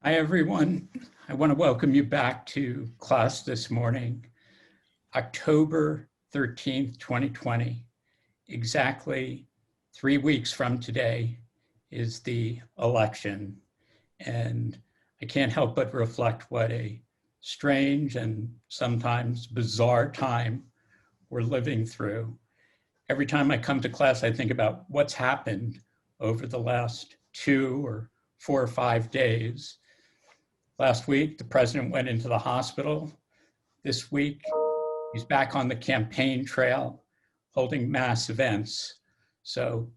Hi, everyone. I want to welcome you back to class this morning, October 13th, 2020. Exactly 3 weeks from today is the election. And I can't help but reflect what a strange and sometimes bizarre time we're living through. Every time I come to class, I think about what's happened over the last 2 or 4 or 5 days. Last week, the president went into the hospital. This week, he's back on the campaign trail holding mass events. So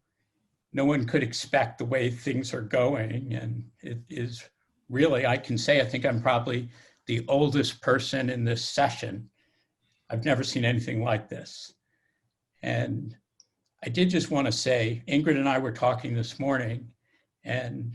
no one could expect the way things are going. And it is really, I can say, I think I'm probably the oldest person in this session. I've never seen anything like this. And I did just want to say, Ingrid and I were talking this morning, and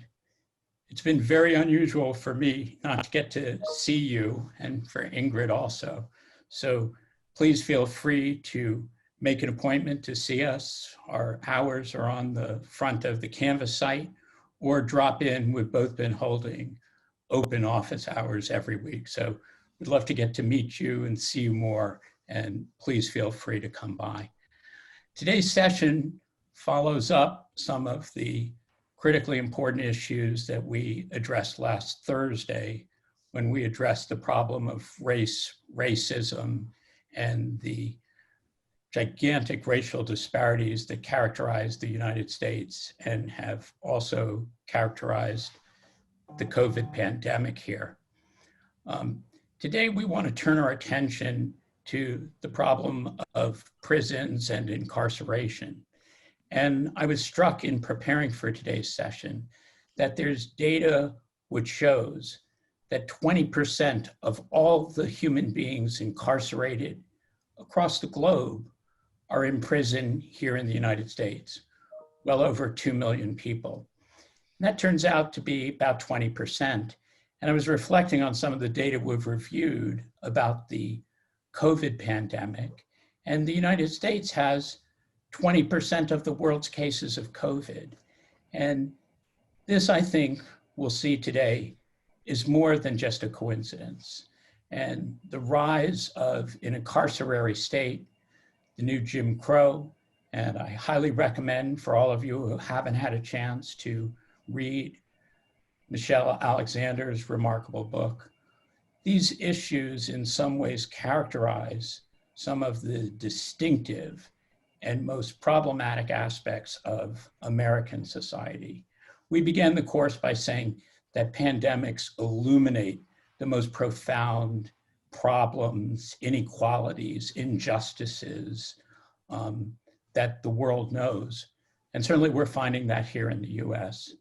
it's been very unusual for me not to get to see you, and for Ingrid also. So please feel free to make an appointment to see us. Our hours are on the front of the Canvas site, or drop in. We've both been holding open office hours every week. So we'd love to get to meet you and see you more, and please feel free to come by. Today's session follows up some of the critically important issues that we addressed last Thursday when we addressed the problem of racism, and the gigantic racial disparities that characterize the United States and have also characterized the COVID pandemic here. Today, we want to turn our attention to the problem of prisons and incarceration. And I was struck in preparing for today's session that there's data which shows that 20% of all the human beings incarcerated across the globe are in prison here in the United States, well over 2 million people. And that turns out to be about 20%. And I was reflecting on some of the data we've reviewed about the COVID pandemic, and the United States has 20% of the world's cases of COVID. And this, I think, we'll see today, is more than just a coincidence. And the rise of an incarceratory state, the new Jim Crow, and I highly recommend for all of you who haven't had a chance to read Michelle Alexander's remarkable book. These issues in some ways characterize some of the distinctive and most problematic aspects of American society. We began the course by saying that pandemics illuminate the most profound problems, inequalities, injustices that the world knows. And certainly we're finding that here in the US.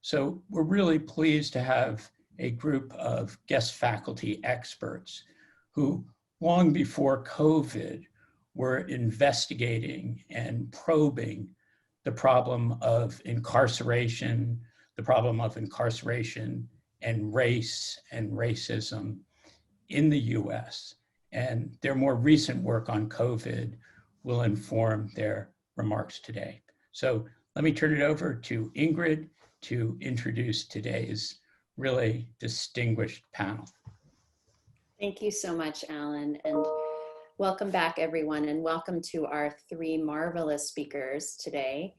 So we're really pleased to have a group of guest faculty experts who, long before COVID, were investigating and probing the problem of incarceration, and race and racism in the US. And their more recent work on COVID will inform their remarks today. So let me turn it over to Ingrid to introduce today's really distinguished panel. Thank you so much, Alan, and welcome back, everyone, and welcome to our 3 marvelous speakers today.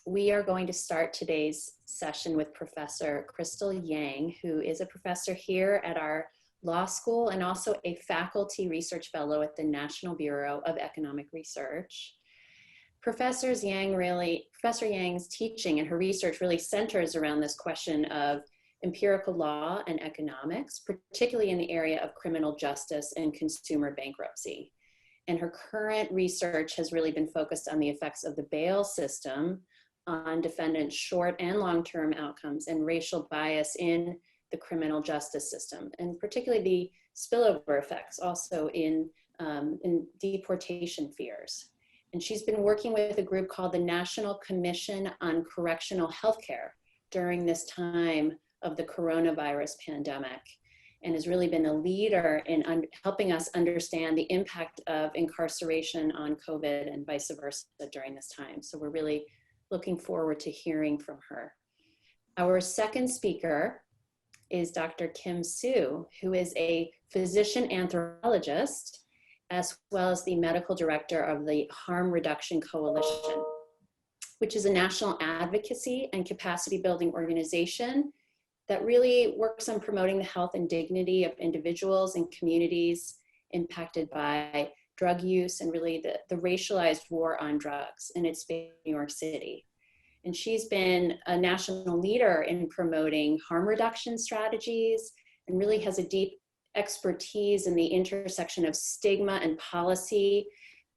We are going to start today's session with Professor Crystal Yang, who is a professor here at our law school and also a faculty research fellow at the National Bureau of Economic Research. Professor Yang's teaching and her research really centers around this question of empirical law and economics, particularly in the area of criminal justice and consumer bankruptcy. And her current research has really been focused on the effects of the bail system on defendants' short and long-term outcomes and racial bias in the criminal justice system, and particularly the spillover effects also in deportation fears. And she's been working with a group called the National Commission on Correctional Healthcare during this time of the coronavirus pandemic, and has really been a leader in helping us understand the impact of incarceration on COVID and vice versa during this time. So we're really looking forward to hearing from her. Our second speaker is Dr. Kim Soo, who is a physician anthropologist, as well as the medical director of the Harm Reduction Coalition, which is a national advocacy and capacity building organization that really works on promoting the health and dignity of individuals and communities impacted by drug use and really the racialized war on drugs. And it's based in New York City. And she's been a national leader in promoting harm reduction strategies and really has a deep expertise in the intersection of stigma and policy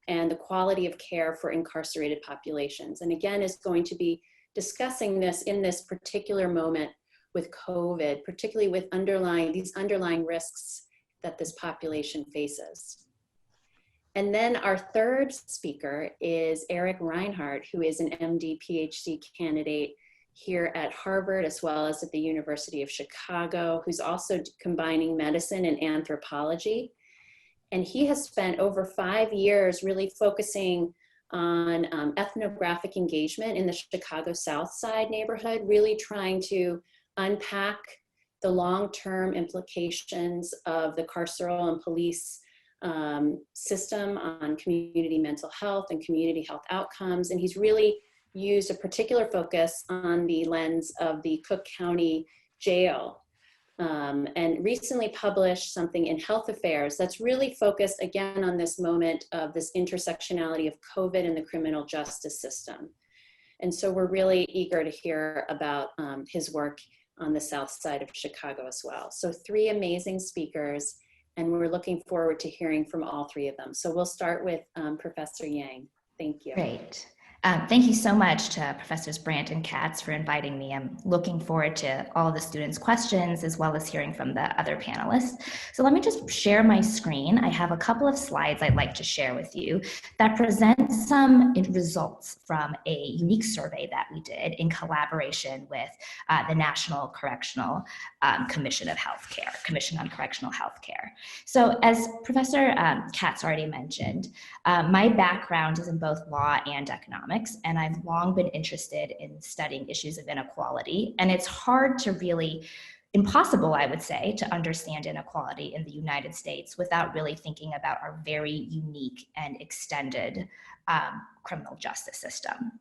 and the quality of care for incarcerated populations. And again, is going to be discussing this in this particular moment with COVID, particularly with these underlying risks that this population faces. And then our third speaker is Eric Reinhart, who is an MD PhD candidate here at Harvard, as well as at the University of Chicago, who's also combining medicine and anthropology. And he has spent over 5 years really focusing on ethnographic engagement in the Chicago South Side neighborhood, really trying to unpack the long-term implications of the carceral and police system on community mental health and community health outcomes. And he's really used a particular focus on the lens of the Cook County Jail, and recently published something in Health Affairs that's really focused again on this moment of this intersectionality of COVID and the criminal justice system. And so we're really eager to hear about his work on the South Side of Chicago as well. So 3 amazing speakers, and we're looking forward to hearing from all 3 of them. So we'll start with Professor Yang. Thank you. Great. Thank you so much to Professors Brandt and Katz for inviting me. I'm looking forward to all the students' questions as well as hearing from the other panelists. So let me just share my screen. I have a couple of slides I'd like to share with you that present some results from a unique survey that we did in collaboration with the National Correctional Commission on Correctional Healthcare. So as Professor Katz already mentioned, my background is in both law and economics. And I've long been interested in studying issues of inequality. And it's impossible, I would say, to understand inequality in the United States without really thinking about our very unique and extended criminal justice system.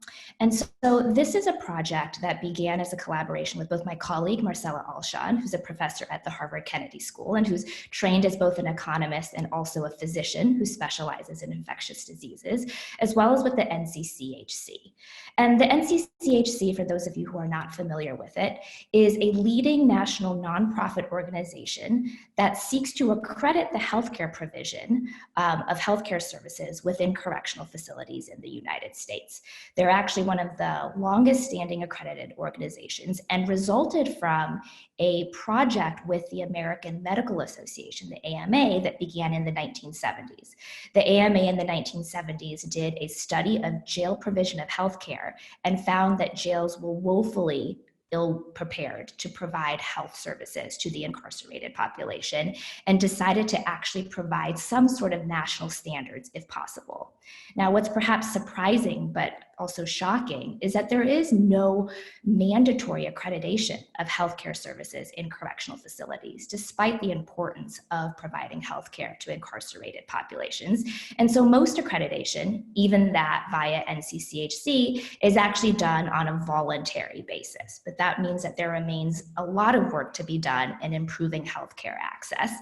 And so this is a project that began as a collaboration with both my colleague, Marcella Alshon, who's a professor at the Harvard Kennedy School and who's trained as both an economist and also a physician who specializes in infectious diseases, as well as with the NCCHC. And the NCCHC, for those of you who are not familiar with it, is a leading national nonprofit organization that seeks to accredit the healthcare provision of healthcare services within correctional facilities in the United States. They're actually one of the longest standing accredited organizations and resulted from a project with the American Medical Association, the AMA, that began in the 1970s. The AMA in the 1970s did a study of jail provision of healthcare and found that jails were woefully ill-prepared to provide health services to the incarcerated population and decided to actually provide some sort of national standards if possible. Now, what's perhaps surprising but also shocking is that there is no mandatory accreditation of healthcare services in correctional facilities, despite the importance of providing healthcare to incarcerated populations. And so most accreditation, even that via NCCHC, is actually done on a voluntary basis. But that means that there remains a lot of work to be done in improving healthcare access.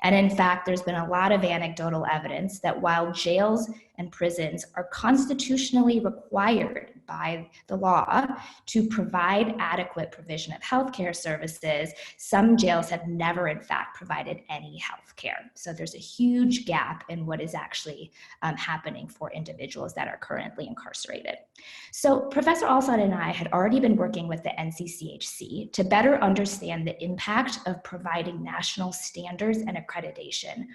And in fact, there's been a lot of anecdotal evidence that while jails and prisons are constitutionally required by the law to provide adequate provision of healthcare services, some jails have never in fact provided any healthcare. So there's a huge gap in what is actually happening for individuals that are currently incarcerated. So Professor Alston and I had already been working with the NCCHC to better understand the impact of providing national standards and accreditation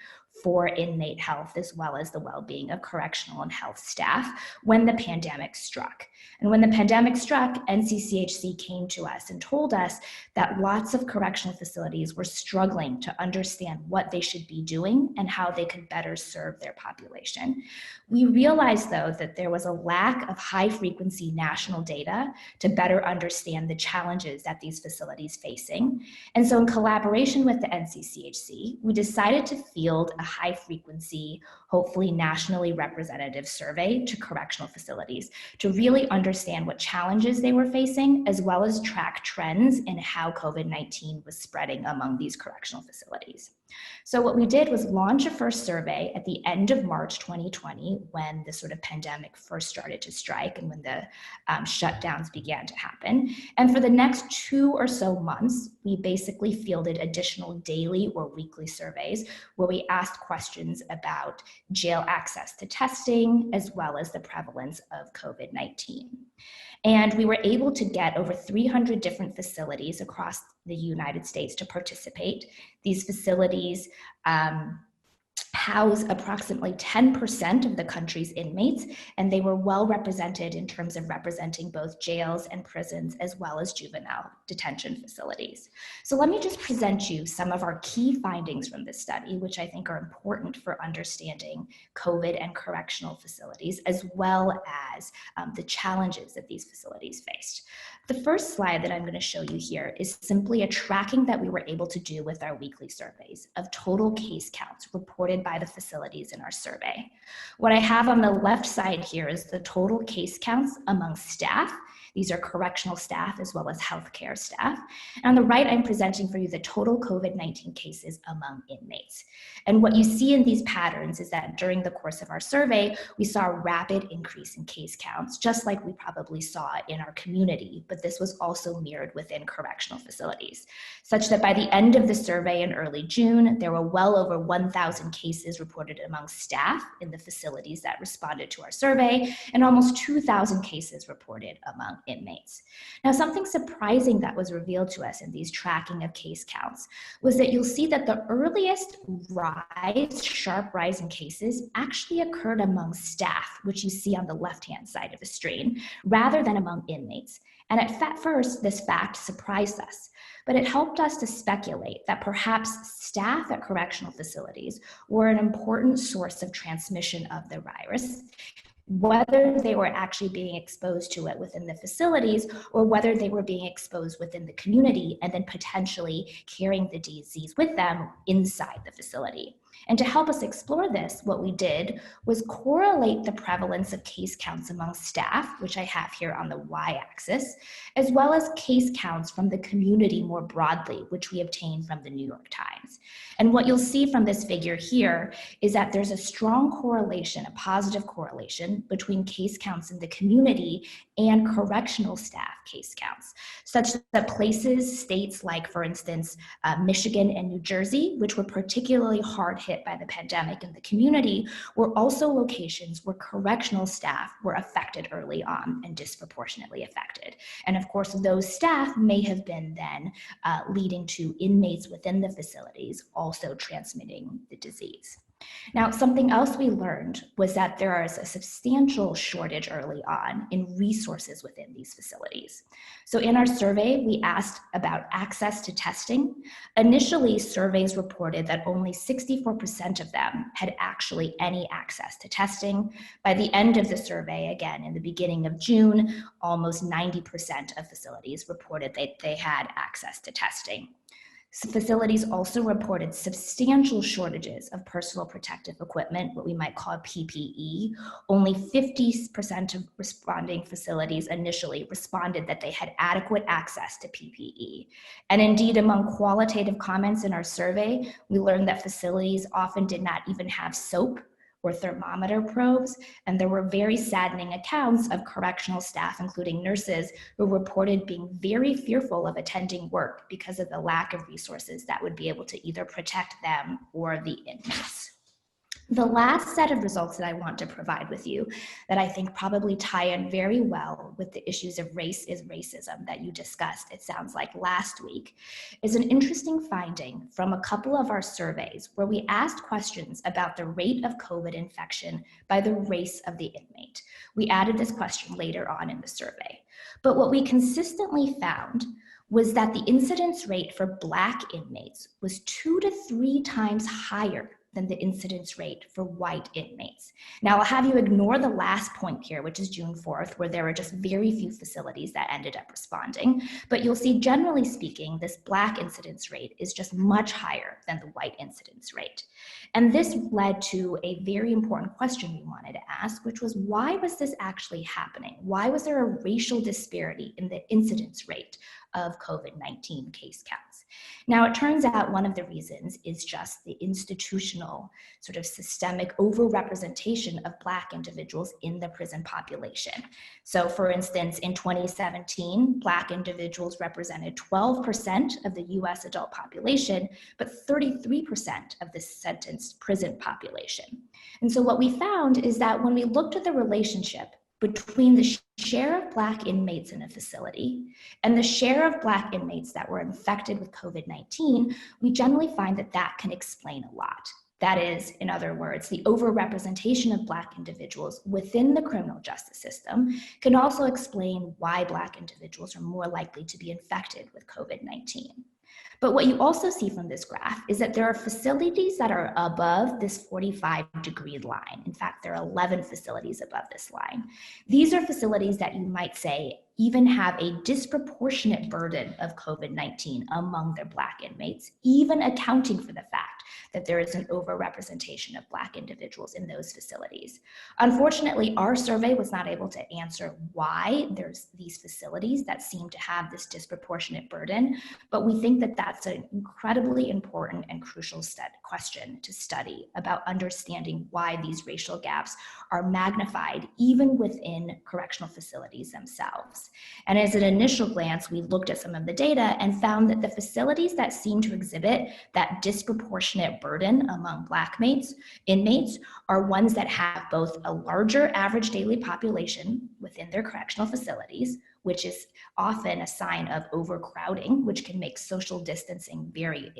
for inmate health as well as the well-being of correctional and health staff when the pandemic struck. And when the pandemic struck, NCCHC came to us and told us that lots of correctional facilities were struggling to understand what they should be doing and how they could better serve their population. We realized, though, that there was a lack of high-frequency national data to better understand the challenges that these facilities facing. And so in collaboration with the NCCHC, we decided to field a high-frequency, hopefully nationally representative survey to correctional facilities to really understand what challenges they were facing, as well as track trends in how COVID-19 was spreading among these correctional facilities. So what we did was launch a first survey at the end of March 2020, when the sort of pandemic first started to strike and when the shutdowns began to happen. And for the next 2 or so months, we basically fielded additional daily or weekly surveys where we asked questions about jail access to testing, as well as the prevalence of COVID-19. And we were able to get over 300 different facilities across the United States to participate. These facilities house approximately 10% of the country's inmates, and they were well represented in terms of representing both jails and prisons, as well as juvenile detention facilities. So let me just present you some of our key findings from this study, which I think are important for understanding COVID and correctional facilities, as well as the challenges that these facilities faced. The first slide that I'm going to show you here is simply a tracking that we were able to do with our weekly surveys of total case counts reported by the facilities in our survey. What I have on the left side here is the total case counts among staff. These are correctional staff as well as healthcare staff. And on the right, I'm presenting for you the total COVID-19 cases among inmates. And what you see in these patterns is that during the course of our survey, we saw a rapid increase in case counts, just like we probably saw in our community, but this was also mirrored within correctional facilities, such that by the end of the survey in early June, there were well over 1,000 cases reported among staff in the facilities that responded to our survey, and almost 2,000 cases reported among inmates. Now, something surprising that was revealed to us in these tracking of case counts was that you'll see that the earliest sharp rise in cases actually occurred among staff, which you see on the left-hand side of the screen, rather than among inmates. And at first, this fact surprised us, but it helped us to speculate that perhaps staff at correctional facilities were an important source of transmission of the virus, whether they were actually being exposed to it within the facilities or whether they were being exposed within the community and then potentially carrying the disease with them inside the facility. And to help us explore this, what we did was correlate the prevalence of case counts among staff, which I have here on the y-axis, as well as case counts from the community more broadly, which we obtained from the New York Times. And what you'll see from this figure here is that there's a strong correlation, a positive correlation between case counts in the community and correctional staff case counts, such that places, states like, for instance, Michigan and New Jersey, which were particularly hard hit by the pandemic in the community, were also locations where correctional staff were affected early on and disproportionately affected. And of course, those staff may have been then leading to inmates within the facilities also transmitting the disease. Now, something else we learned was that there is a substantial shortage early on in resources within these facilities. So in our survey, we asked about access to testing. Initially, surveys reported that only 64% of them had actually any access to testing. By the end of the survey, again, in the beginning of June, almost 90% of facilities reported that they had access to testing. Facilities also reported substantial shortages of personal protective equipment, what we might call PPE. Only 50% of responding facilities initially responded that they had adequate access to PPE. And indeed, among qualitative comments in our survey, we learned that facilities often did not even have soap or thermometer probes, and there were very saddening accounts of correctional staff, including nurses, who reported being very fearful of attending work because of the lack of resources that would be able to either protect them or the inmates. The last set of results that I want to provide with you that I think probably tie in very well with the issues of race is racism that you discussed, it sounds like last week, is an interesting finding from a couple of our surveys where we asked questions about the rate of COVID infection by the race of the inmate. We added this question later on in the survey. But what we consistently found was that the incidence rate for Black inmates was 2 to 3 times higher than the incidence rate for white inmates. Now, I'll have you ignore the last point here, which is June 4th, where there were just very few facilities that ended up responding. But you'll see, generally speaking, this Black incidence rate is just much higher than the white incidence rate. And this led to a very important question we wanted to ask, which was, why was this actually happening? Why was there a racial disparity in the incidence rate of COVID-19 case counts? Now, it turns out one of the reasons is just the institutional sort of systemic overrepresentation of Black individuals in the prison population. So for instance, in 2017, Black individuals represented 12% of the US adult population, but 33% of the sentenced prison population. And so what we found is that when we looked at the relationship between the share of Black inmates in a facility and the share of Black inmates that were infected with COVID-19, we generally find that that can explain a lot. That is, in other words, the overrepresentation of Black individuals within the criminal justice system can also explain why Black individuals are more likely to be infected with COVID-19. But what you also see from this graph is that there are facilities that are above this 45-degree line. In fact, there are 11 facilities above this line. These are facilities that you might say even have a disproportionate burden of COVID-19 among their Black inmates, even accounting for the fact that there is an overrepresentation of Black individuals in those facilities. Unfortunately, our survey was not able to answer why there's these facilities that seem to have this disproportionate burden, but we think that that's an incredibly important and crucial question to study about understanding why these racial gaps are magnified even within correctional facilities themselves. And as an initial glance, we looked at some of the data and found that the facilities that seem to exhibit that disproportionate burden among Black inmates are ones that have both a larger average daily population within their correctional facilities, which is often a sign of overcrowding, which can make social distancing very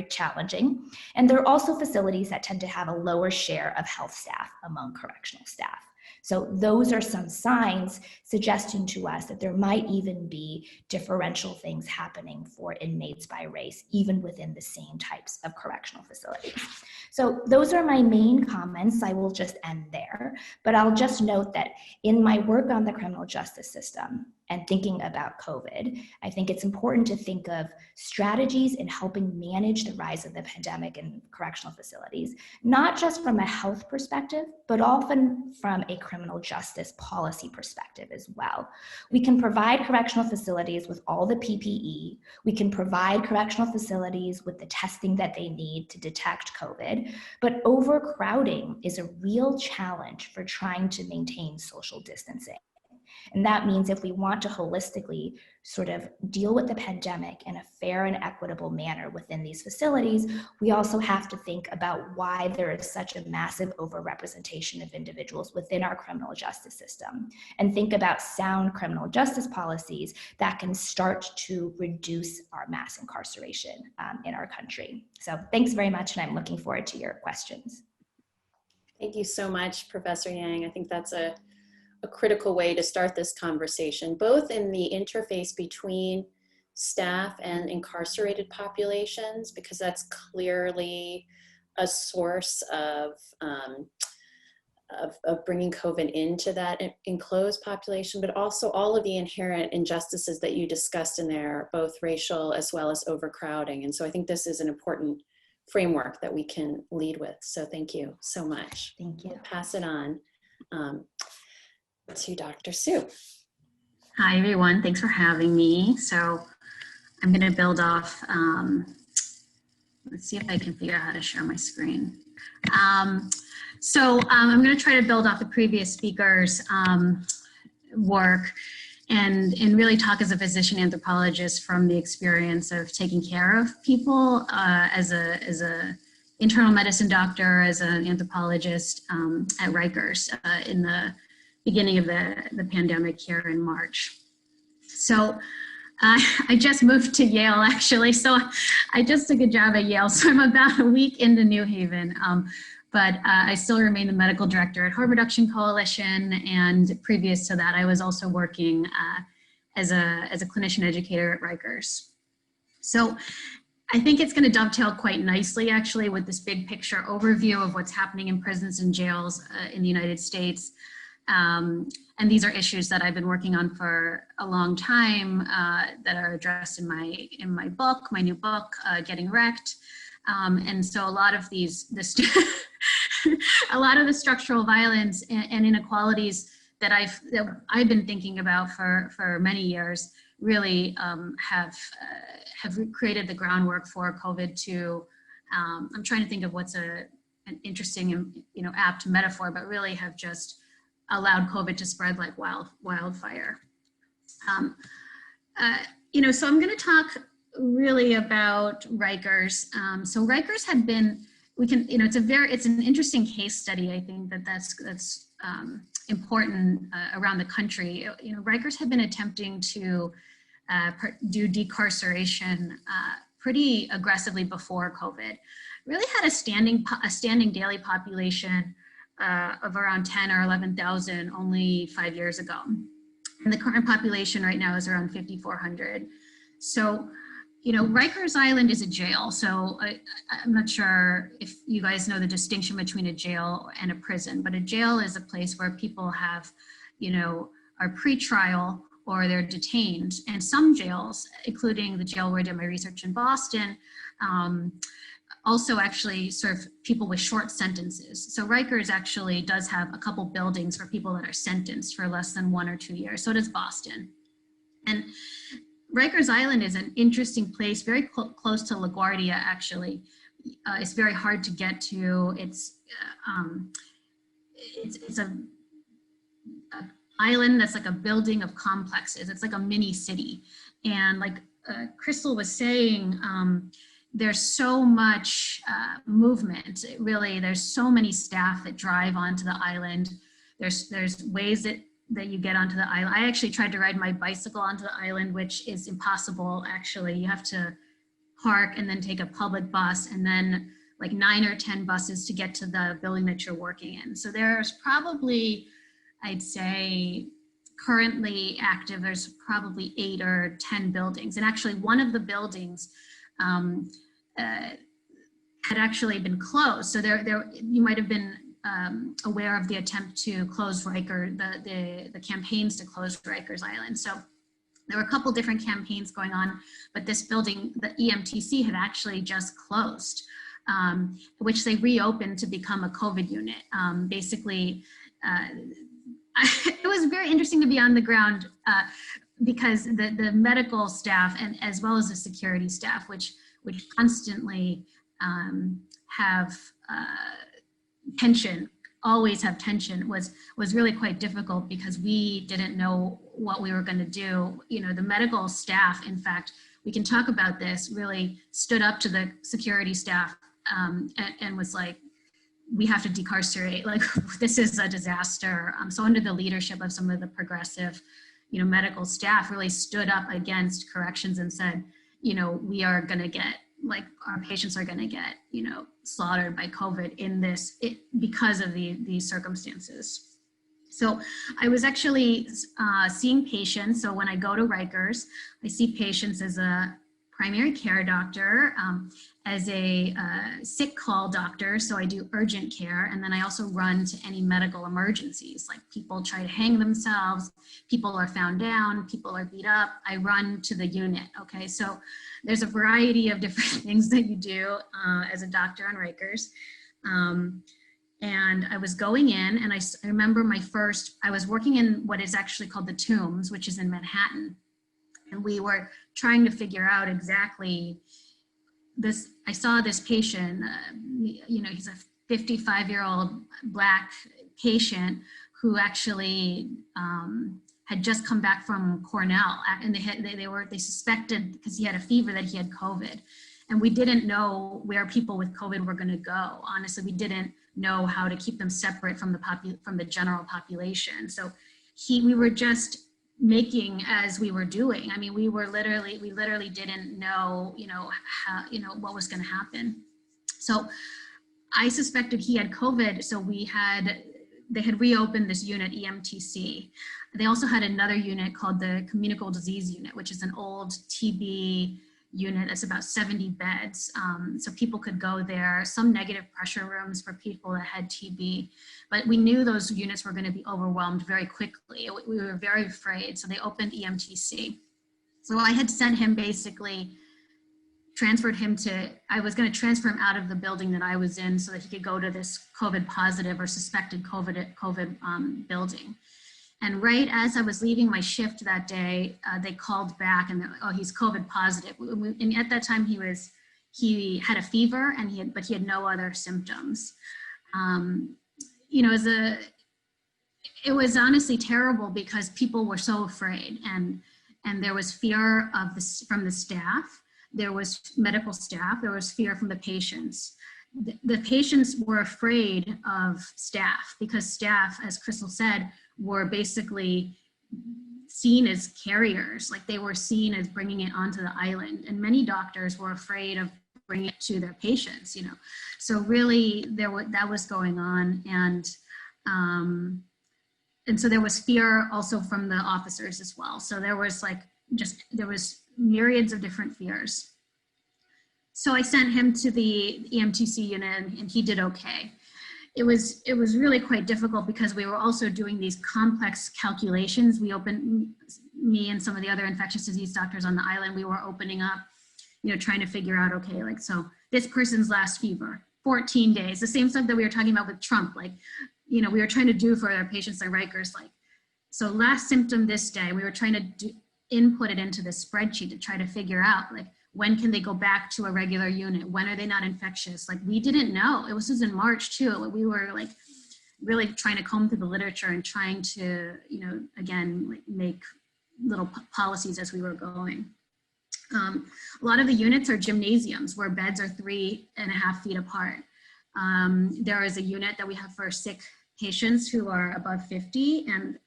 challenging. And there are also facilities that tend to have a lower share of health staff among correctional staff. So those are some signs suggesting to us that there might even be differential things happening for inmates by race, even within the same types of correctional facilities. So those are my main comments. I will just end there, but I'll just note that in my work on the criminal justice system and thinking about COVID, I think it's important to think of strategies in helping manage the rise of the pandemic in correctional facilities, not just from a health perspective, but often from a criminal justice policy perspective as well. We can provide correctional facilities with all the PPE. We can provide correctional facilities with the testing that they need to detect COVID, but overcrowding is a real challenge for trying to maintain social distancing. And that means if we want to holistically sort of deal with the pandemic in a fair and equitable manner within these facilities, we also have to think about why there is such a massive overrepresentation of individuals within our criminal justice system, and think about sound criminal justice policies that can start to reduce our mass incarceration in our country. So thanks very much, and I'm looking forward to your questions. Thank you so much, Professor Yang. I think that's a critical way to start this conversation, both in the interface between staff and incarcerated populations, because that's clearly a source of bringing COVID into that enclosed population, but also all of the inherent injustices that you discussed in there, both racial as well as overcrowding. And so I think this is an important framework that we can lead with. So thank you so much. Thank you. I'll pass it on to Dr. Sue. Hi, everyone. Thanks for having me. So I'm going to build off, let's see if I can figure out how to share my screen. I'm going to try to build off the previous speaker's work and really talk as a physician anthropologist from the experience of taking care of people as a internal medicine doctor, as an anthropologist at Rikers in the beginning of the pandemic here in March. So I just moved to Yale, actually. So I just took a job at Yale. So I'm about a week into New Haven. But I still remain the medical director at Harm Reduction Coalition. And previous to that, I was also working as a clinician educator at Rikers. So I think it's going to dovetail quite nicely, actually, with this big picture overview of what's happening in prisons and jails in the United States. And these are issues that I've been working on for a long time that are addressed in my book, my new book, Getting Wrecked. And so a lot of a lot of the structural violence and inequalities that I've been thinking about for many years really have created the groundwork for COVID to, I'm trying to think of what's an interesting and apt metaphor, but really have just allowed COVID to spread like wildfire. So I'm going to talk really about Rikers. So Rikers had been, it's an interesting case study. I think that's important around the country. Rikers had been attempting to do decarceration pretty aggressively before COVID. Really had a standing daily population of around 10 or 11,000 only 5 years ago. And the current population right now is around 5,400. So, Rikers Island is a jail. So I'm not sure if you guys know the distinction between a jail and a prison, but a jail is a place where people have, are pre-trial or they're detained. And some jails, including the jail where I did my research in Boston, also actually serve people with short sentences. So Rikers actually does have a couple buildings for people that are sentenced for less than 1 or 2 years. So does Boston. And Rikers Island is an interesting place, very close to LaGuardia, actually. It's very hard to get to. It's an island that's like a building of complexes. It's like a mini city. And like Crystal was saying, there's so much movement. There's so many staff that drive onto the island. There's ways that you get onto the island. I actually tried to ride my bicycle onto the island, which is impossible, actually. You have to park and then take a public bus and then like 9 or 10 buses to get to the building that you're working in. So there's probably, I'd say, currently active, there's probably 8 or 10 buildings. And actually one of the buildings had actually been closed. So there you might have been aware of the attempt to close Rikers, the campaigns to close Rikers Island. So there were a couple different campaigns going on, but this building, the EMTC, had actually just closed, which they reopened to become a COVID unit. Basically, it was very interesting to be on the ground because the medical staff and as well as the security staff, which constantly have tension, always have tension, was really quite difficult because we didn't know what we were going to do. The medical staff, in fact, we can talk about this, really stood up to the security staff and was like, we have to decarcerate, like this is a disaster. So under the leadership of some of the progressive, medical staff really stood up against corrections and said, we are going to get, like our patients are going to get, slaughtered by COVID in this, because of these circumstances. So I was actually seeing patients. So when I go to Rikers, I see patients as a primary care doctor, as a sick call doctor. So I do urgent care. And then I also run to any medical emergencies, like people try to hang themselves, people are found down, people are beat up. I run to the unit. Okay. So there's a variety of different things that you do as a doctor on Rikers. And I was going in and I remember I was working in what is actually called the Tombs, which is in Manhattan. And we were trying to figure out exactly this. I saw this patient, he's a 55-year-old Black patient who actually had just come back from Cornell, and they suspected, because he had a fever, that he had COVID. And we didn't know where people with COVID were going to go. Honestly, we didn't know how to keep them separate from the general population. So we were just making as we were doing. I mean, we literally didn't know, how, what was going to happen. So I suspected he had COVID. So they had reopened this unit, EMTC. They also had another unit called the communicable disease unit, which is an old TB unit. It's about 70 beds. So people could go there, some negative pressure rooms for people that had TB, but we knew those units were going to be overwhelmed very quickly. We were very afraid. So they opened EMTC. So I had sent him I was going to transfer him out of the building that I was in so that he could go to this COVID positive or suspected COVID building. And right as I was leaving my shift that day, they called back and they're like, oh, he's COVID positive. And at that time he had a fever but he had no other symptoms. It was honestly terrible because people were so afraid and there was fear from the staff. There was medical staff, there was fear from the patients. The patients were afraid of staff because staff, as Crystal said, were basically seen as carriers, like they were seen as bringing it onto the island. And many doctors were afraid of bringing it to their patients, So really that was going on. And so there was fear also from the officers as well. So there was myriads of different fears. So I sent him to the EMTC unit and he did okay. It was really quite difficult because we were also doing these complex calculations. Me and some of the other infectious disease doctors on the island, we were opening up, trying to figure out, okay, so this person's last fever, 14 days, the same stuff that we were talking about with Trump, we were trying to do for our patients at Rikers, so last symptom this day, we were trying to input it into the spreadsheet to try to figure out, when can they go back to a regular unit? When are they not infectious? We didn't know. It was just in March too. We were really trying to comb through the literature and trying to, again, make little policies as we were going. A lot of the units are gymnasiums where beds are 3.5 feet apart. There is a unit that we have for sick patients who are above 50 and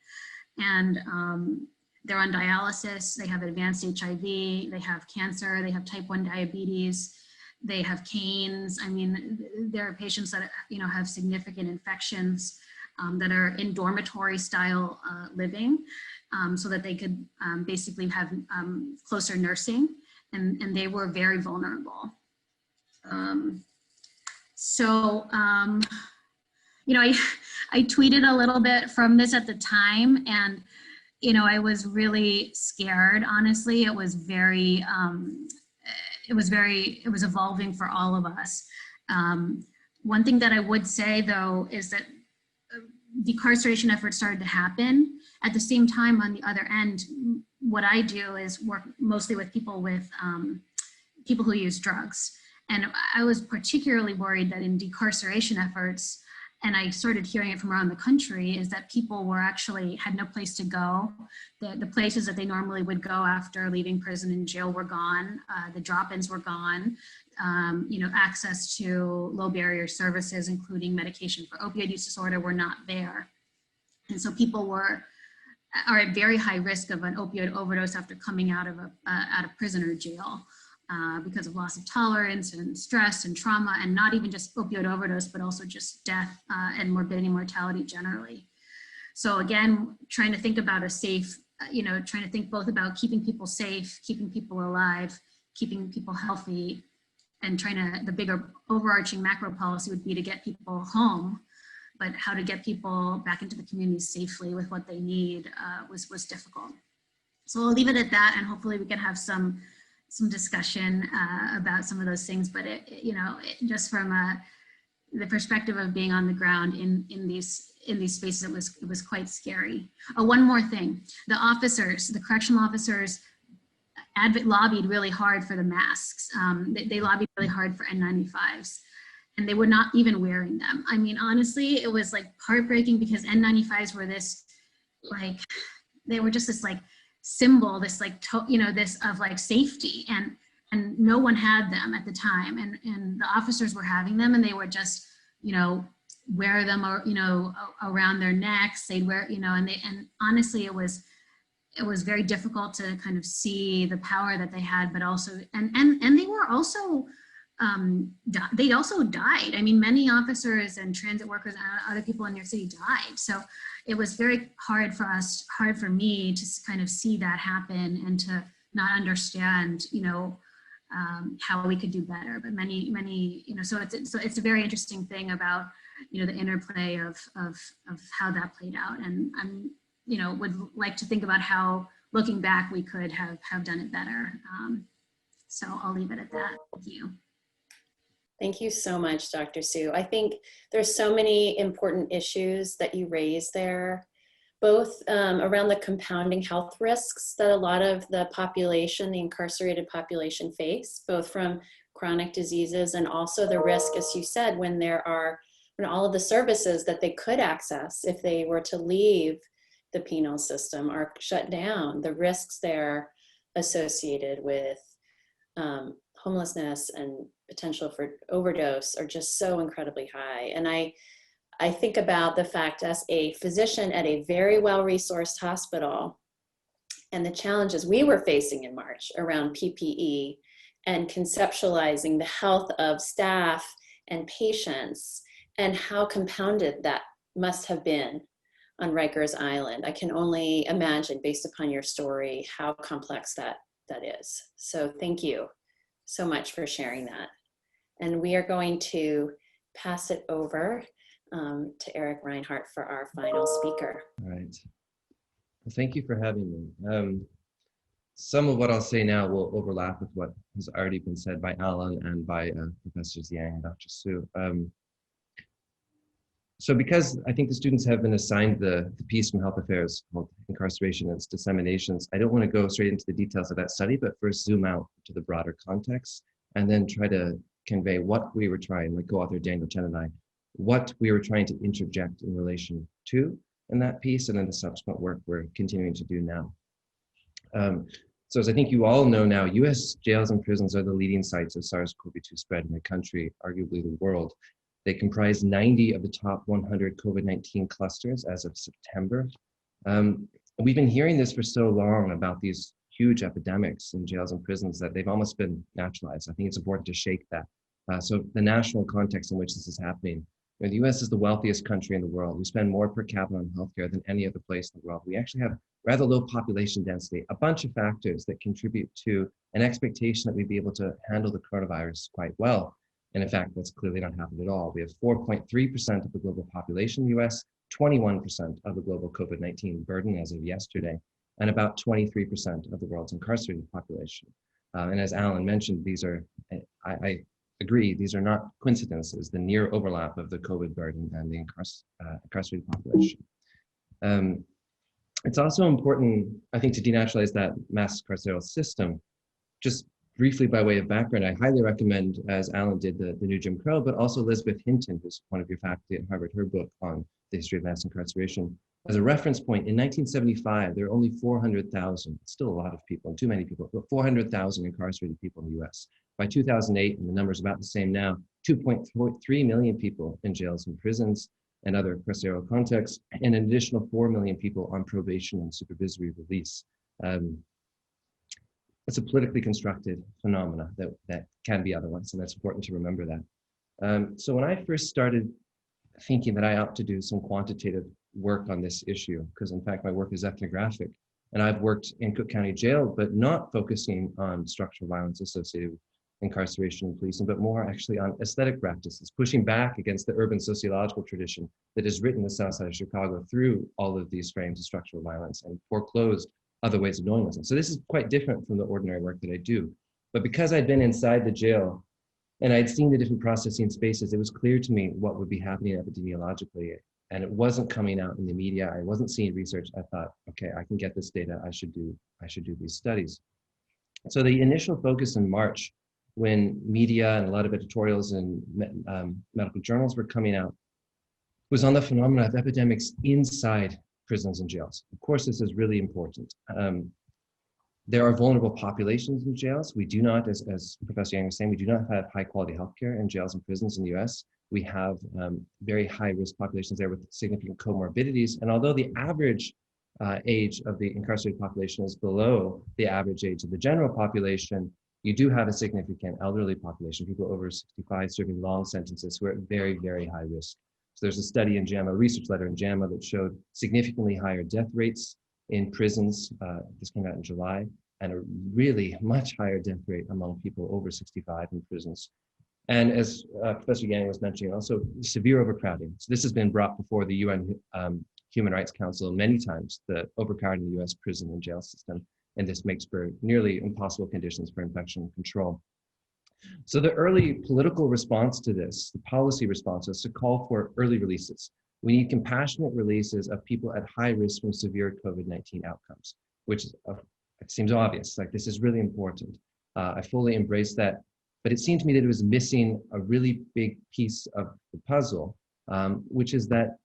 they're on dialysis, they have advanced HIV, they have cancer, they have type 1 diabetes, they have canes. I mean, there are patients that, have significant infections that are in dormitory style living so that they could basically have closer nursing and they were very vulnerable. I tweeted a little bit from this at the time and I was really scared, honestly. It was evolving for all of us. One thing that I would say though, is that decarceration efforts started to happen. At the same time, on the other end, what I do is work mostly with people who use drugs. And I was particularly worried that in decarceration efforts, and I started hearing it from around the country, is that people had no place to go. The places that they normally would go after leaving prison and jail were gone. The drop-ins were gone. Access to low barrier services, including medication for opioid use disorder, were not there. And so people are at very high risk of an opioid overdose after coming out of prison or jail. Because of loss of tolerance and stress and trauma, and not even just opioid overdose, but also just death and morbidity and mortality generally. So again, trying to think about a safe, trying to think both about keeping people safe, keeping people alive, keeping people healthy, and the bigger overarching macro policy would be to get people home, but how to get people back into the community safely with what they need was difficult. So I'll leave it at that, and hopefully we can have some discussion about some of those things, but just from the perspective of being on the ground in these spaces, it was quite scary. One more thing, the correctional officers lobbied really hard for the masks. They lobbied really hard for N95s, and they were not even wearing them. I mean, honestly, it was heartbreaking because N95s were they were just this symbol, this this of safety, and and no one had them at the time, and the officers were having them, and they were just, wear them, or around their necks. They'd wear, and honestly, it was very difficult to kind of see the power that they had, but also, and they were also, they also died. I mean, many officers and transit workers and other people in New York City died. So it was very hard for me to kind of see that happen and to not understand, how we could do better. But many, so it's a very interesting thing about, the interplay of how that played out. And I'm, would like to think about how, looking back, we could have done it better. So I'll leave it at that. Thank you. Thank you so much, Dr. Sue. I think there's so many important issues that you raised there, both around the compounding health risks that a lot of the population, the incarcerated population, face, both from chronic diseases and also the risk, as you said, when all of the services that they could access if they were to leave the penal system are shut down. The risks there associated with homelessness and potential for overdose are just so incredibly high. And I think about the fact, as a physician at a very well-resourced hospital, and the challenges we were facing in March around PPE and conceptualizing the health of staff and patients, and how compounded that must have been on Rikers Island. I can only imagine, based upon your story, how complex that is. So thank you so much for sharing that. And we are going to pass it over to Eric Reinhart for our final speaker. All right. Well, thank you for having me. Some of what I'll say now will overlap with what has already been said by Alan and by Professors Yang and Dr. Su. So because I think the students have been assigned the piece from Health Affairs called Incarceration and its Disseminations, I don't want to go straight into the details of that study, but first zoom out to the broader context and then try to convey what we were trying, like co-author Daniel Chen and I, what we were trying to interject in relation to in that piece, and then the subsequent work we're continuing to do now. So as I think you all know now, US jails and prisons are the leading sites of SARS-CoV-2 spread in the country, arguably the world. They comprise 90 of the top 100 COVID-19 clusters as of September. We've been hearing this for so long about these huge epidemics in jails and prisons that they've almost been naturalized. I think it's important to shake that. So the national context in which this is happening. The US is the wealthiest country in the world. We spend more per capita on healthcare than any other place in the world. We actually have rather low population density, a bunch of factors that contribute to an expectation that we'd be able to handle the coronavirus quite well. And in fact, that's clearly not happened at all. We have 4.3% of the global population in the US, 21% of the global COVID-19 burden as of yesterday, and about 23% of the world's incarcerated population. And as Alan mentioned, these are, I agree, these are not coincidences, the near overlap of the COVID burden and the incarcerated population. It's also important, I think, to denaturalize that mass carceral system. Just briefly by way of background, I highly recommend, as Alan did, the new Jim Crow, but also Elizabeth Hinton, who's one of your faculty at Harvard, her book on the history of mass incarceration. As a reference point, in 1975, there were only 400,000, still a lot of people, and too many people, but 400,000 incarcerated people in the US. By 2008, and the number's about the same now, 2.3 million people in jails and prisons and other carceral contexts, and an additional 4 million people on probation and supervisory release. It's a politically constructed phenomena that can be otherwise, and that's important to remember that. So when I first started thinking that I ought to do some quantitative work on this issue, because in fact my work is ethnographic, and I've worked in Cook County Jail, but not focusing on structural violence associated with incarceration and policing, but more actually on aesthetic practices, pushing back against the urban sociological tradition that has written the South Side of Chicago through all of these frames of structural violence and foreclosed other ways of knowing myself. So this is quite different from the ordinary work that I do. But because I'd been inside the jail and I'd seen the different processing spaces, it was clear to me what would be happening epidemiologically. And it wasn't coming out in the media. I wasn't seeing research. I thought, okay, I can get this data. I should do these studies. So the initial focus in March, when media and a lot of editorials and medical journals were coming out, was on the phenomena of epidemics inside prisons and jails. Of course, this is really important. There are vulnerable populations in jails. We do not, as Professor Yang was saying, we do not have high quality healthcare in jails and prisons in the US. We have very high risk populations there with significant comorbidities. And although the average age of the incarcerated population is below the average age of the general population, you do have a significant elderly population, people over 65 serving long sentences who are at very, very high risk. So there's a study in JAMA, a research letter in JAMA that showed significantly higher death rates in prisons. This came out in July, and a really much higher death rate among people over 65 in prisons. And as Professor Yang was mentioning, also severe overcrowding. So this has been brought before the UN Human Rights Council many times, the overcrowding in the US prison and jail system. And this makes for nearly impossible conditions for infection control. So the early political response to this, the policy response, is to call for early releases. We need compassionate releases of people at high risk from severe COVID-19 outcomes, which it seems obvious, like this is really important. I fully embrace that, but it seemed to me that it was missing a really big piece of the puzzle, which is that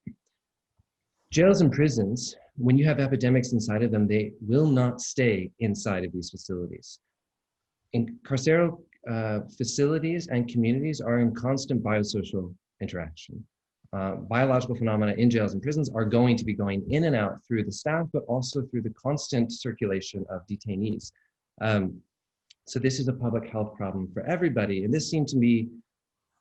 jails and prisons, when you have epidemics inside of them, they will not stay inside of these facilities. Carceral facilities and communities are in constant biosocial interaction. Biological phenomena in jails and prisons are going to be going in and out through the staff, but also through the constant circulation of detainees. So this is a public health problem for everybody. And this seemed to me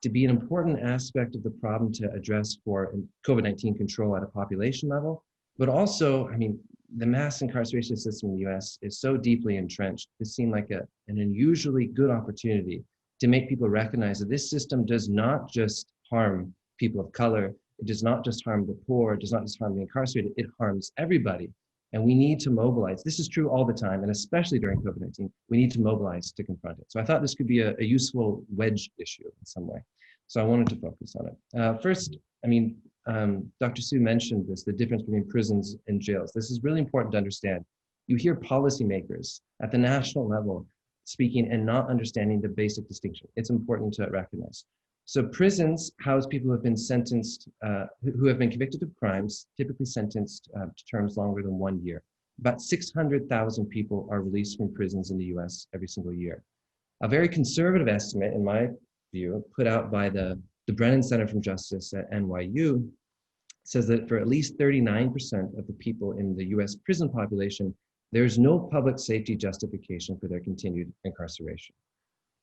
to be an important aspect of the problem to address for COVID-19 control at a population level. But also, I mean, the mass incarceration system in the US is so deeply entrenched. This seemed like an unusually good opportunity to make people recognize that this system does not just harm people of color, it does not just harm the poor, it does not just harm the incarcerated, it harms everybody. And we need to mobilize. This is true all the time, and especially during COVID-19, we need to mobilize to confront it. So I thought this could be a useful wedge issue in some way. So I wanted to focus on it. First, I mean, Dr. Su mentioned this, the difference between prisons and jails. This is really important to understand. You hear policymakers at the national level speaking and not understanding the basic distinction. It's important to recognize. So prisons house people who have been sentenced, who have been convicted of crimes, typically sentenced to terms longer than 1 year. About 600,000 people are released from prisons in the US every single year. A very conservative estimate, in my view, put out by the Brennan Center for Justice at NYU, says that for at least 39% of the people in the US prison population, there's no public safety justification for their continued incarceration.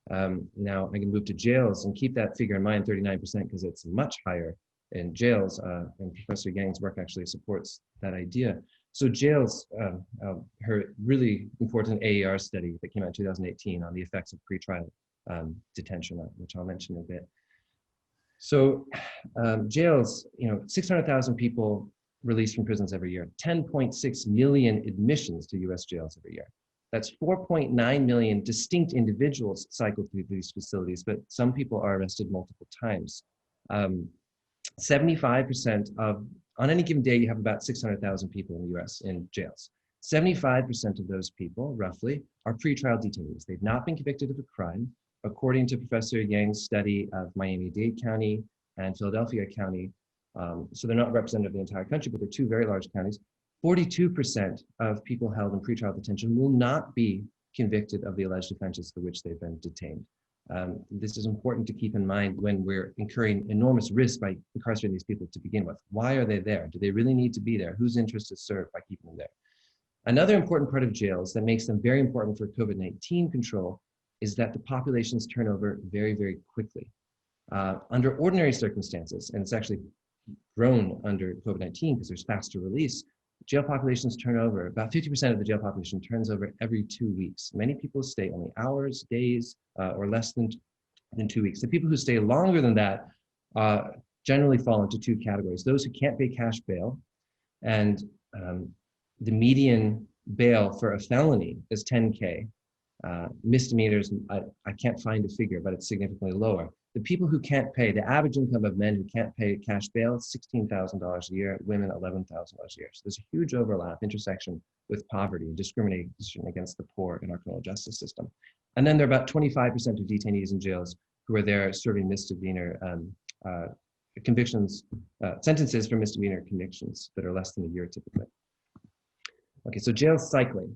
Now I can move to jails and keep that figure in mind, 39%, because it's much higher in jails, and Professor Yang's work actually supports that idea. So jails, her really important AER study that came out in 2018 on the effects of pretrial detention, which I'll mention in a bit. So jails, 600,000 people released from prisons every year, 10.6 million admissions to US jails every year. That's 4.9 million distinct individuals cycle through these facilities, but some people are arrested multiple times. 75% of, on any given day, you have about 600,000 people in the US in jails. 75% of those people, roughly, are pretrial detainees. They've not been convicted of a crime. According to Professor Yang's study of Miami-Dade County and Philadelphia County, so they're not representative of the entire country, but they're two very large counties, 42% of people held in pretrial detention will not be convicted of the alleged offenses for which they've been detained. This is important to keep in mind when we're incurring enormous risk by incarcerating these people to begin with. Why are they there? Do they really need to be there? Whose interest is served by keeping them there? Another important part of jails that makes them very important for COVID-19 control is that the populations turn over very, very quickly. Under ordinary circumstances, and it's actually grown under COVID-19 because there's faster release, jail populations turn over. About 50% of the jail population turns over every 2 weeks. Many people stay only hours, days, or less than 2 weeks. The people who stay longer than that generally fall into two categories. Those who can't pay cash bail, and the median bail for a felony is $10K. Misdemeanors, I can't find a figure, but it's significantly lower. The people who can't pay, the average income of men who can't pay cash bail is $16,000 a year, women $11,000 a year. So there's a huge overlap, intersection with poverty and discrimination against the poor in our criminal justice system. And then there are about 25% of detainees in jails who are there serving misdemeanor convictions, sentences for misdemeanor convictions that are less than a year typically. Okay, so jail cycling.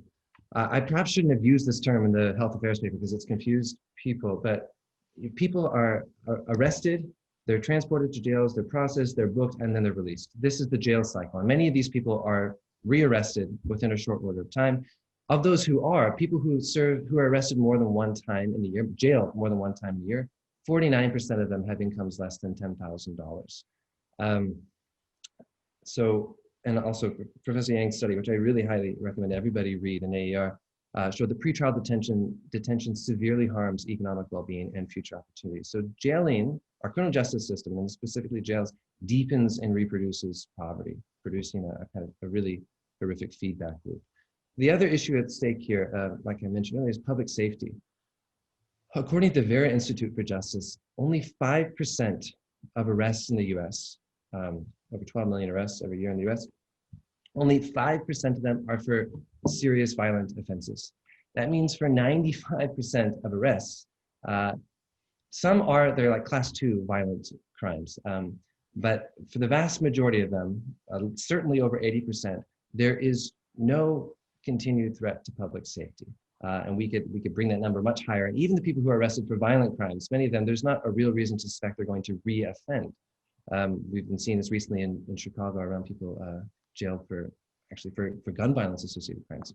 I perhaps shouldn't have used this term in the health affairs paper because it's confused people, but people are arrested, they're transported to jails, they're processed, they're booked, and then they're released. This is the jail cycle. And many of these people are rearrested within a short order of time. Of those who are, people who are arrested more than one time in the year, jailed more than one time in the year, 49% of them have incomes less than $10,000. And also Professor Yang's study, which I really highly recommend everybody read in AER, showed that pretrial detention severely harms economic well-being and future opportunities. So jailing, our criminal justice system, and specifically jails, deepens and reproduces poverty, producing a kind of a really horrific feedback loop. The other issue at stake here, like I mentioned earlier, is public safety. According to the Vera Institute for Justice, only 5% of arrests in the US, over 12 million arrests every year in the US, only 5% of them are for serious violent offenses. That means for 95% of arrests, they're like class 2 violent crimes. But for the vast majority of them, certainly over 80%, there is no continued threat to public safety. And we could bring that number much higher. And even the people who are arrested for violent crimes, many of them, there's not a real reason to suspect they're going to re-offend. We've been seeing this recently in Chicago around people jailed for gun violence associated crimes.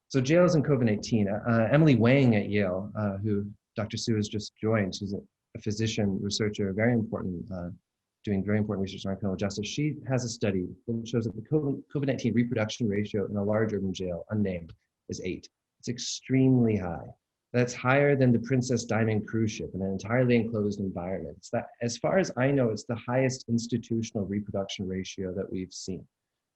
So jails and COVID-19. Emily Wang at Yale, who Dr. Su has just joined, she's a physician, researcher, very important, doing very important research on criminal justice. She has a study that shows that the COVID-19 reproduction ratio in a large urban jail, unnamed, is 8. It's extremely high. That's higher than the Princess Diamond cruise ship in an entirely enclosed environment. It's that, as far as I know, it's the highest institutional reproduction ratio that we've seen.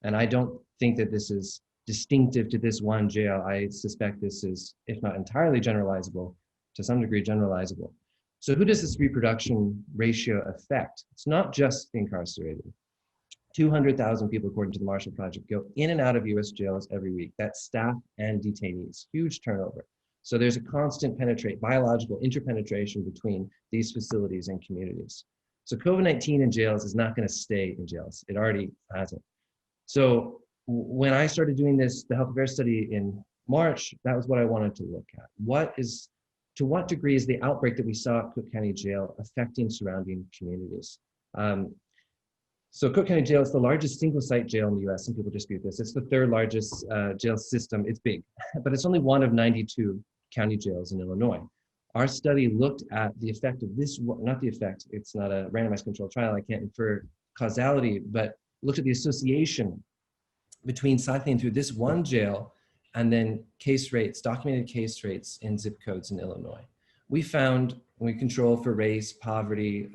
And I don't think that this is distinctive to this one jail. I suspect this is, if not entirely generalizable, to some degree generalizable. So who does this reproduction ratio affect? It's not just the incarcerated. 200,000 people, according to the Marshall Project, go in and out of US jails every week. That's staff and detainees, huge turnover. So there's a constant biological interpenetration between these facilities and communities. So COVID-19 in jails is not going to stay in jails. It already hasn't. So when I started doing the health affairs study in March, that was what I wanted to look at. To what degree is the outbreak that we saw at Cook County Jail affecting surrounding communities? So Cook County Jail is the largest single-site jail in the US. Some people dispute this. It's the 3rd largest jail system. It's big, but it's only one of 92 county jails in Illinois. Our study looked at the effect of this, not the effect, it's not a randomized controlled trial, I can't infer causality, but looked at the association between cycling through this one jail and then case rates, documented case rates in zip codes in Illinois. We found, when we control for race, poverty,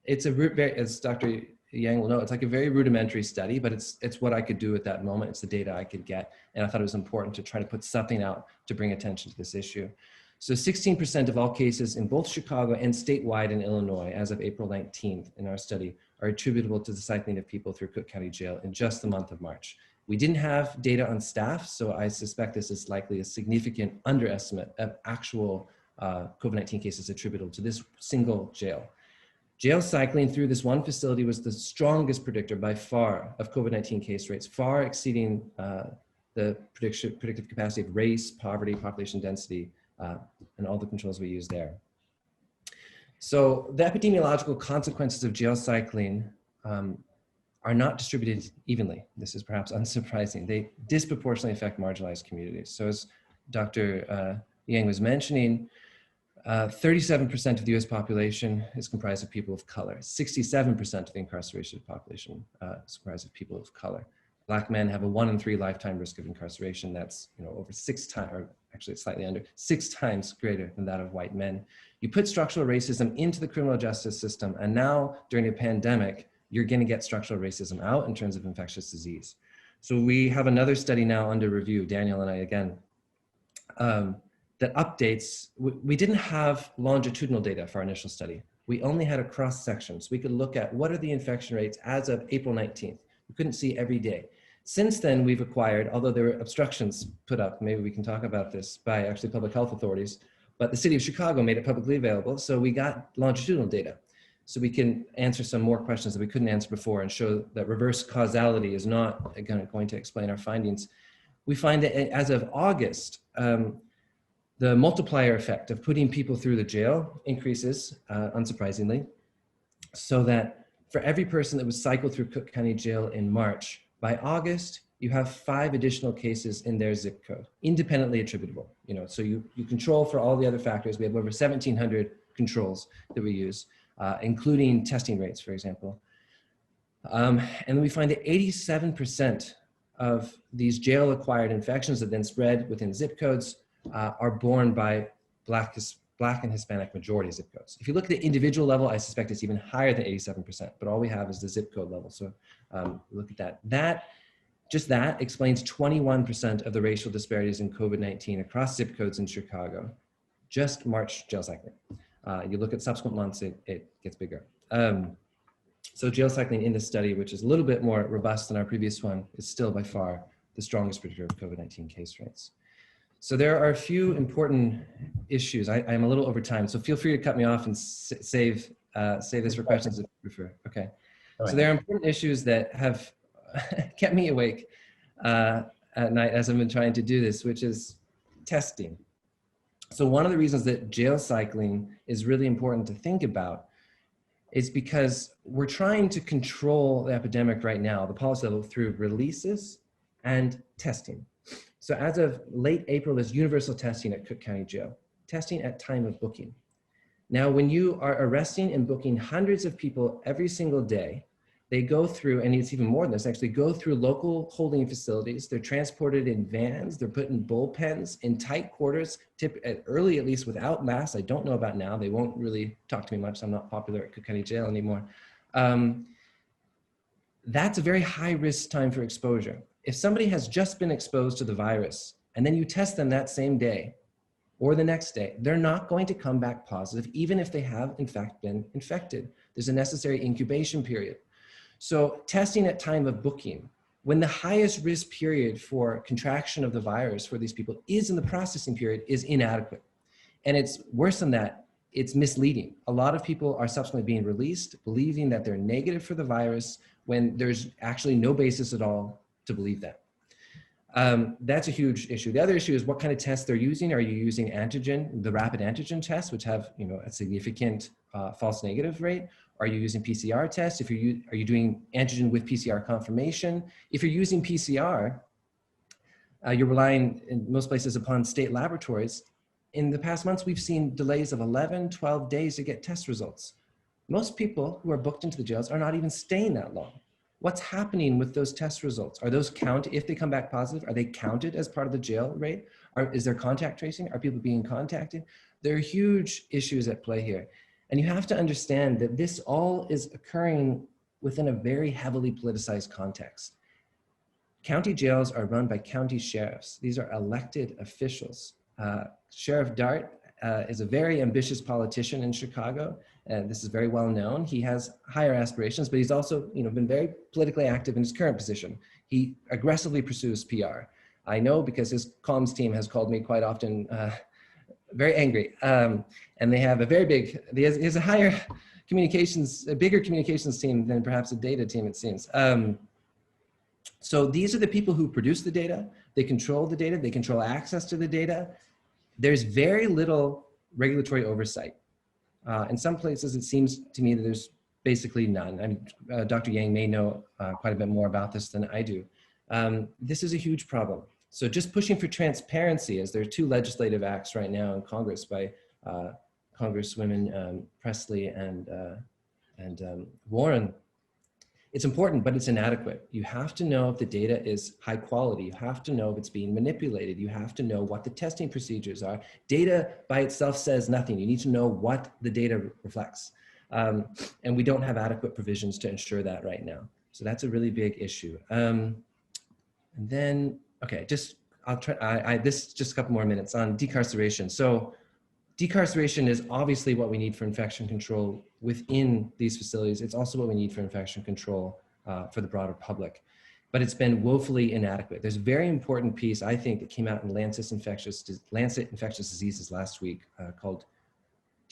it's as Dr. Yang will know, it's like a very rudimentary study, but it's what I could do at that moment. It's the data I could get. And I thought it was important to try to put something out to bring attention to this issue. So 16% of all cases in both Chicago and statewide in Illinois as of April 19th in our study are attributable to the cycling of people through Cook County Jail in just the month of March. We didn't have data on staff, so I suspect this is likely a significant underestimate of actual COVID-19 cases attributable to this single jail. Jail cycling through this one facility was the strongest predictor by far of COVID-19 case rates, far exceeding the predictive capacity of race, poverty, population density, and all the controls we use there. So the epidemiological consequences of jail cycling are not distributed evenly. This is perhaps unsurprising. They disproportionately affect marginalized communities. So as Dr. Yang was mentioning, 37% of the US population is comprised of people of color. 67% of the incarceration population is comprised of people of color. Black men have a 1 in 3 lifetime risk of incarceration. That's over 6 times, or actually it's slightly under, 6 times greater than that of white men. You put structural racism into the criminal justice system, and now during a pandemic, you're going to get structural racism out in terms of infectious disease. So we have another study now under review, Daniel and I again, that updates. We didn't have longitudinal data for our initial study. We only had a cross section, so we could look at what are the infection rates as of April 19th. We couldn't see every day. Since then, we've acquired, although there were obstructions put up, maybe we can talk about this, by actually public health authorities, but the city of Chicago made it publicly available, so we got longitudinal data. So we can answer some more questions that we couldn't answer before and show that reverse causality is not going to explain our findings. we find that as of August, the multiplier effect of putting people through the jail increases, unsurprisingly, so that for every person that was cycled through Cook County Jail in March, by August, you have 5 additional cases in their zip code, independently attributable. You know, so you control for all the other factors. We have over 1,700 controls that we use, including testing rates, for example. And then we find that 87% of these jail-acquired infections that then spread within zip codes are borne by Black and Hispanic majority zip codes. If you look at the individual level, I suspect it's even higher than 87%, but all we have is the zip code level. So look at that. Just that explains 21% of the racial disparities in COVID-19 across zip codes in Chicago, just March jail cycling. You look at subsequent months, it gets bigger. So jail cycling in this study, which is a little bit more robust than our previous one, is still by far the strongest predictor of COVID-19 case rates. So there are a few important issues. I'm a little over time, so feel free to cut me off and save this for questions if you prefer. Okay. So there are important issues that have kept me awake at night as I've been trying to do this, which is testing. So one of the reasons that jail cycling is really important to think about is because we're trying to control the epidemic right now, the policy level, through releases and testing. So as of late April, there's universal testing at Cook County Jail, testing at time of booking. Now, when you are arresting and booking hundreds of people every single day, they go through, and it's even more than this, actually go through local holding facilities. They're transported in vans. They're put in bullpens, in tight quarters, early at least without masks. I don't know about now. They won't really talk to me much. I'm not popular at Cook County Jail anymore. That's a very high risk time for exposure. If somebody has just been exposed to the virus and then you test them that same day or the next day, they're not going to come back positive, even if they have in fact been infected. There's a necessary incubation period. So testing at time of booking, when the highest risk period for contraction of the virus for these people is in the processing period, is inadequate. And it's worse than that, it's misleading. A lot of people are subsequently being released, believing that they're negative for the virus when there's actually no basis at all to believe that. That's a huge issue. The other issue is what kind of tests they're using. Are you using antigen, the rapid antigen tests, which have a significant false negative rate? Are you using PCR tests? Are you doing antigen with PCR confirmation? If you're using PCR, you're relying in most places upon state laboratories. In the past months, we've seen delays of 11, 12 days to get test results. Most people who are booked into the jails are not even staying that long. What's happening with those test results? Are those counted, if they come back positive, are they counted as part of the jail rate? Is there contact tracing? Are people being contacted? There are huge issues at play here. And you have to understand that this all is occurring within a very heavily politicized context. County jails are run by county sheriffs. These are elected officials. Sheriff Dart is a very ambitious politician in Chicago, and this is very well known. He has higher aspirations, but he's also been very politically active in his current position. He aggressively pursues PR. I know because his comms team has called me quite often very angry, and they have a very big, he has a higher communications, a bigger communications team than perhaps a data team, it seems. So these are the people who produce the data. They control the data. They control access to the data. There's very little regulatory oversight. In some places, it seems to me that there's basically none. I mean, Dr. Yang may know quite a bit more about this than I do. This is a huge problem. So just pushing for transparency, as there are 2 legislative acts right now in Congress by Congresswomen Presley and Warren, it's important, but it's inadequate. You have to know if the data is high quality. You have to know if it's being manipulated. You have to know what the testing procedures are. Data by itself says nothing. You need to know what the data reflects. And we don't have adequate provisions to ensure that right now. So that's a really big issue. And then, okay, I'll try, this just a couple more minutes on decarceration. So decarceration is obviously what we need for infection control within these facilities. It's also what we need for infection control for the broader public, but it's been woefully inadequate. There's a very important piece, I think, that came out in Lancet Infectious Diseases last week called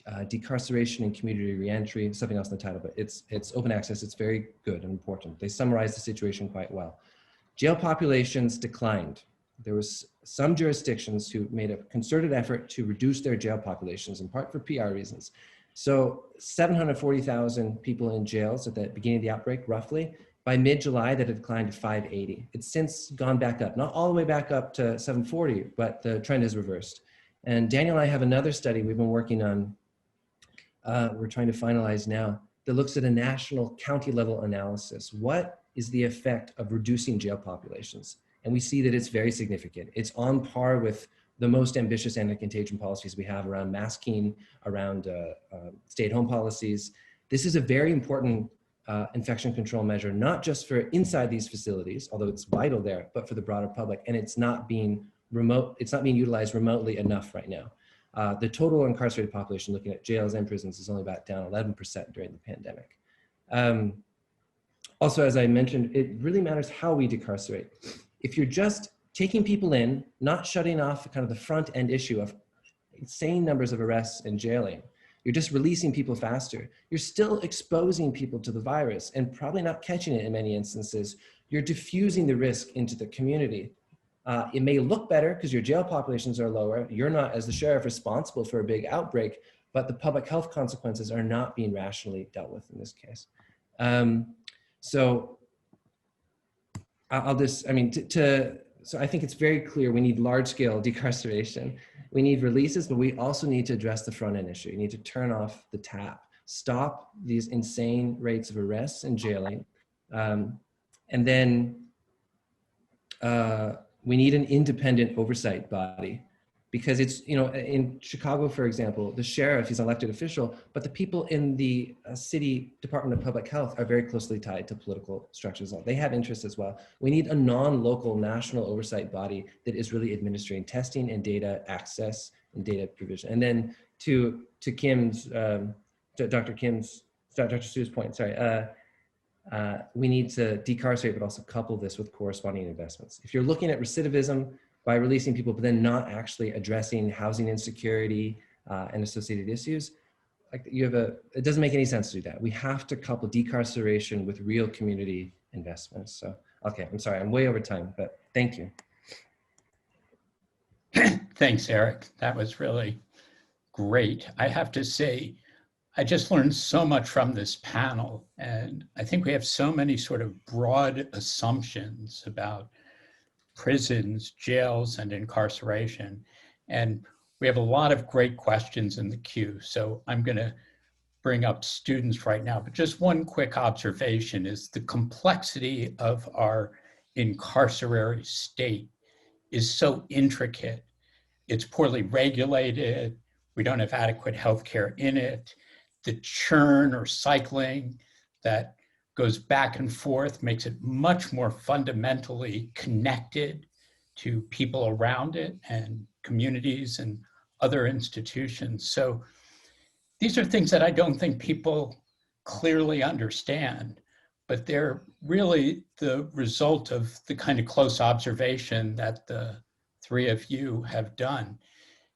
Decarceration and Community Reentry, something else in the title, but it's open access. It's very good and important. They summarize the situation quite well. Jail populations declined there was some jurisdictions who made a concerted effort to reduce their jail populations, in part for PR reasons. So 740,000 people in jails at the beginning of the outbreak, roughly. By mid-July, that had declined to 580. It's since gone back up, not all the way back up to 740, but the trend is reversed. And Daniel and I have another study we've been working on, we're trying to finalize now, that looks at a national county level analysis. What is the effect of reducing jail populations? And we see that it's very significant. It's on par with the most ambitious anti-contagion policies we have around masking, around stay-at-home policies. This is a very important infection control measure, not just for inside these facilities, although it's vital there, but for the broader public. And it's not being utilized remotely enough right now. The total incarcerated population, looking at jails and prisons, is only about down 11% during the pandemic. Also, as I mentioned, it really matters how we decarcerate. If you're just taking people in, not shutting off kind of the front end issue of insane numbers of arrests and jailing, you're just releasing people faster. You're still exposing people to the virus and probably not catching it in many instances. You're diffusing the risk into the community. It may look better because your jail populations are lower. You're not, as the sheriff, responsible for a big outbreak, but the public health consequences are not being rationally dealt with in this case. So so I think it's very clear we need large scale decarceration. We need releases, but we also need to address the front end issue. You need to turn off the tap, stop these insane rates of arrests and jailing. And then we need an independent oversight body, because it's, in Chicago, for example, the sheriff is an elected official, but the people in the city Department of Public Health are very closely tied to political structures. They have interests as well. We need a non-local national oversight body that is really administering testing and data access and data provision. And then to Dr. Sue's point, we need to decarcerate, but also couple this with corresponding investments. If you're looking at recidivism by releasing people, but then not actually addressing housing insecurity and associated issues, it doesn't make any sense to do that. We have to couple decarceration with real community investments. So, okay, I'm sorry, I'm way over time, but thank you. Thanks, Eric. That was really great. I have to say, I just learned so much from this panel, and I think we have so many sort of broad assumptions about prisons, jails, and incarceration. And we have a lot of great questions in the queue. So I'm going to bring up students right now. But just one quick observation is the complexity of our incarceratory state is so intricate. It's poorly regulated. We don't have adequate healthcare in it. The churn or cycling that goes back and forth makes it much more fundamentally connected to people around it and communities and other institutions. So these are things that I don't think people clearly understand, but they're really the result of the kind of close observation that the three of you have done.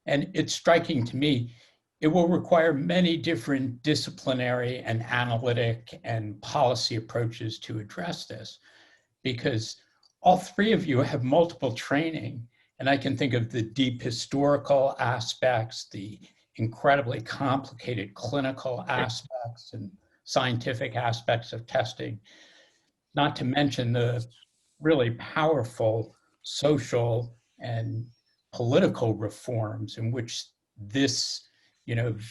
And it's striking to me, it will require many different disciplinary and analytic and policy approaches to address this, because all three of you have multiple training, and I can think of the deep historical aspects, the incredibly complicated clinical aspects and scientific aspects of testing, not to mention the really powerful social and political reforms in which this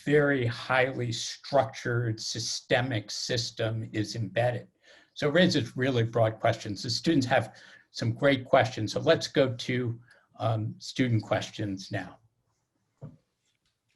very highly structured systemic system is embedded. So it raises really broad questions. The students have some great questions. So let's go to student questions now.